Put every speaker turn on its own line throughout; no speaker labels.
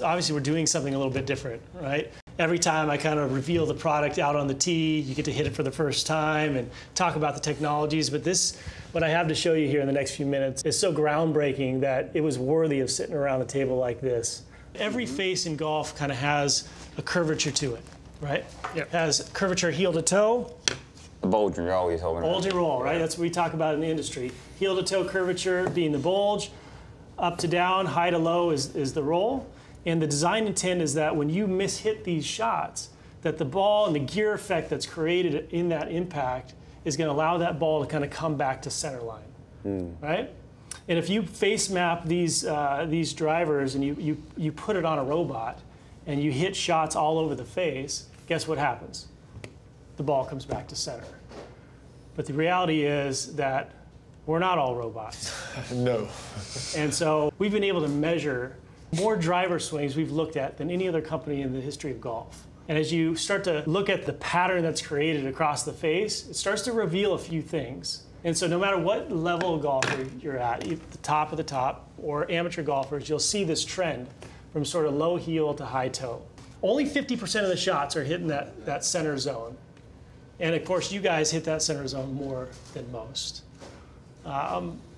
obviously we're doing something a little bit different, right? Every time I kind of reveal the product out on the tee, you get to hit it for the first time and talk about the technologies. But this, what I have to show you here in the next few minutes, is so groundbreaking that it was worthy of sitting around a table like this. Every face in golf kind of has a curvature to it, right? Yep. It has curvature heel to toe.
The bulge and roll you're talking about.
Bulge and roll, right? That's what we talk about in the industry. Heel to toe curvature being the bulge, up to down, high to low is the roll. And the design intent is that when you mishit these shots, that the ball and the gear effect that's created in that impact is going to allow that ball to kind of come back to center line, right? And if you face map these drivers and you put it on a robot and you hit shots all over the face, guess what happens? The ball comes back to center. But the reality is that we're not all robots.
No.
And so we've been able to measure more driver swings we've looked at than any other company in the history of golf. And as you start to look at the pattern that's created across the face, it starts to reveal a few things. And so no matter what level of golfer you're at, the top of the top, or amateur golfers, you'll see this trend from sort of low heel to high toe. Only 50% of the shots are hitting that center zone. And of course, you guys hit that center zone more than most.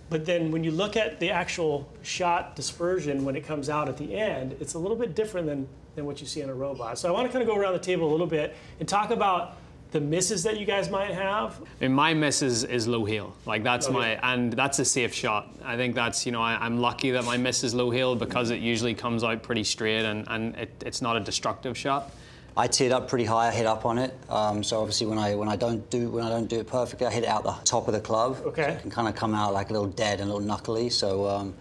But then when you look at the actual shot dispersion when it comes out at the end, it's a little bit different than what you see on a robot. So I want to kind of go around the table a little bit and talk about the misses that you guys might have.
And my miss is low heel. Like that's and that's a safe shot. I think that's, you know, I'm lucky that my miss is low heel because it usually comes out pretty straight and it's not a destructive shot.
I tee it up pretty high. I hit up on it. So obviously, when I don't do it perfectly, I hit it out the top of the club.
Okay.
So it can kind of come out like a little dead and a little knuckly. So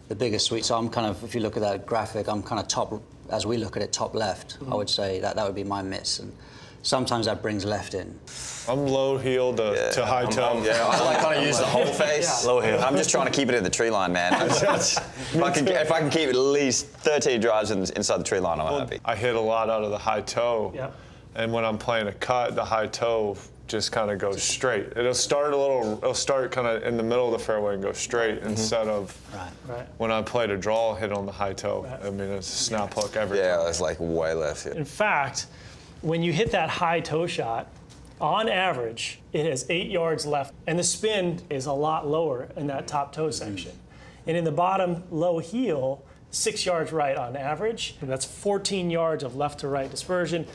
the biggest sweep. So I'm kind of, if you look at that graphic, I'm kind of top, as we look at it, top left. I would say that would be my miss. And sometimes that brings left in.
I'm low heel to high toe.
Yeah, I like kind of use the whole face.
Low heel.
I'm just trying to keep it in the tree line, man. If I can keep at least 13 drives inside the tree line, I'm happy.
I hit a lot out of the high toe.
Yeah.
And when I'm playing a cut, the high toe just kind of goes straight. It'll start kind of in the middle of the fairway and go straight instead of when I played a draw, hit on the high toe. I mean, it's a snap hook every time.
Yeah, it's like way left. Yeah.
In fact, when you hit that high toe shot, on average, it has 8 yards left, and the spin is a lot lower in that top toe section. And in the bottom low heel, 6 yards right on average, and that's 14 yards of left to right dispersion.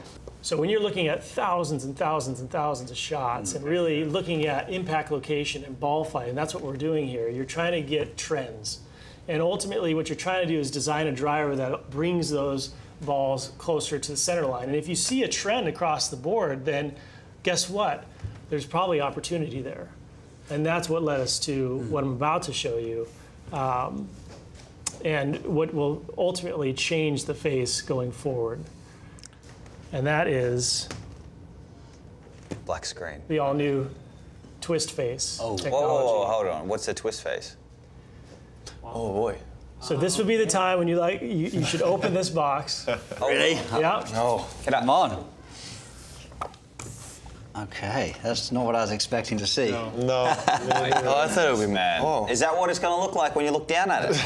So when you're looking at thousands and thousands and thousands of shots and really looking at impact location and ball flight, and that's what we're doing here, you're trying to get trends. And ultimately what you're trying to do is design a driver that brings those balls closer to the center line. And if you see a trend across the board, then guess what? There's probably opportunity there. And that's what led us to what I'm about to show you. And what will ultimately change the face going forward. And that is
Black screen.
the all-new twist face technology.
Whoa, hold on. What's a twist face?
Oh boy.
So this would be the time when you should open this box.
Really?
Yeah.
No. Come on. Okay, that's not what I was expecting to see.
No.
Oh, I thought it would be mad.
Oh.
Is that what it's going to look like when you look down at it?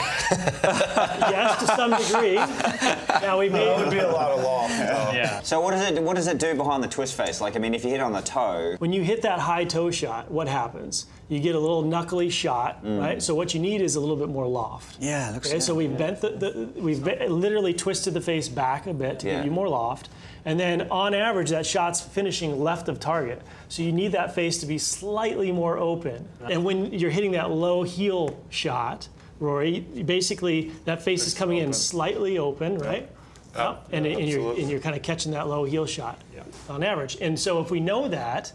Yes, to some degree. Now we
That would
made.
be a lot of loft.
Yeah.
So what does it do behind the twist face? Like, I mean, if you hit on the toe.
When you hit that high toe shot, what happens? You get a little knuckly shot, right? So what you need is a little bit more loft.
Yeah, it looks
Okay,
good.
so we've bent literally twisted the face back a bit to give you more loft. And then on average, that shot's finishing left of target. So you need that face to be slightly more open. And when you're hitting that low heel shot, Rory, basically that face is coming in slightly open, right? And you're kind of catching that low heel shot on average. And so if we know that,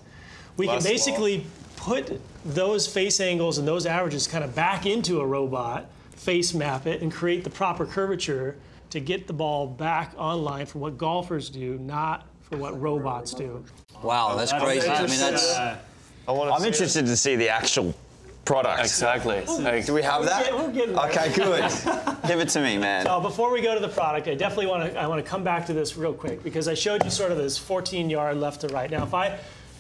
we can basically put those face angles and those averages kind of back into a robot, face map it, and create the proper curvature to get the ball back online for what golfers do, not for what robots do.
Wow, that's crazy. I mean, that's.
I'm interested to see the actual product.
Exactly.
Do we have that?
We're getting there.
Okay, good. Give it to me, man.
So before we go to the product, I definitely want to come back to this real quick because I showed you sort of this 14-yard left to right. Now,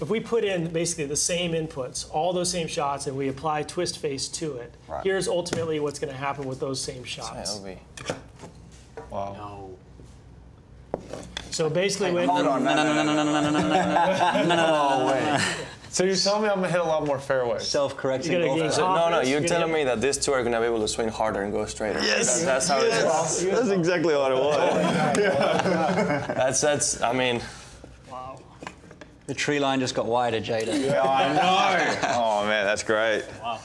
if we put in basically the same inputs, all those same shots, and we apply twist face to it, here's ultimately what's going to happen with those same shots.
Wow.
No.
So basically, when
Hold on. No way.
So you're telling me I'm gonna hit a lot more fairways?
Self-correcting
You gotta
golf.
gain
So, no,
confidence,
you're
you're
telling
gonna
me that these two are gonna be able to swing harder and go straighter.
Yes.
That's how it is.
That's exactly what it was.
That's. I mean,
Wow.
The tree line just got wider, Jada.
I know. Oh man, that's great.
Wow.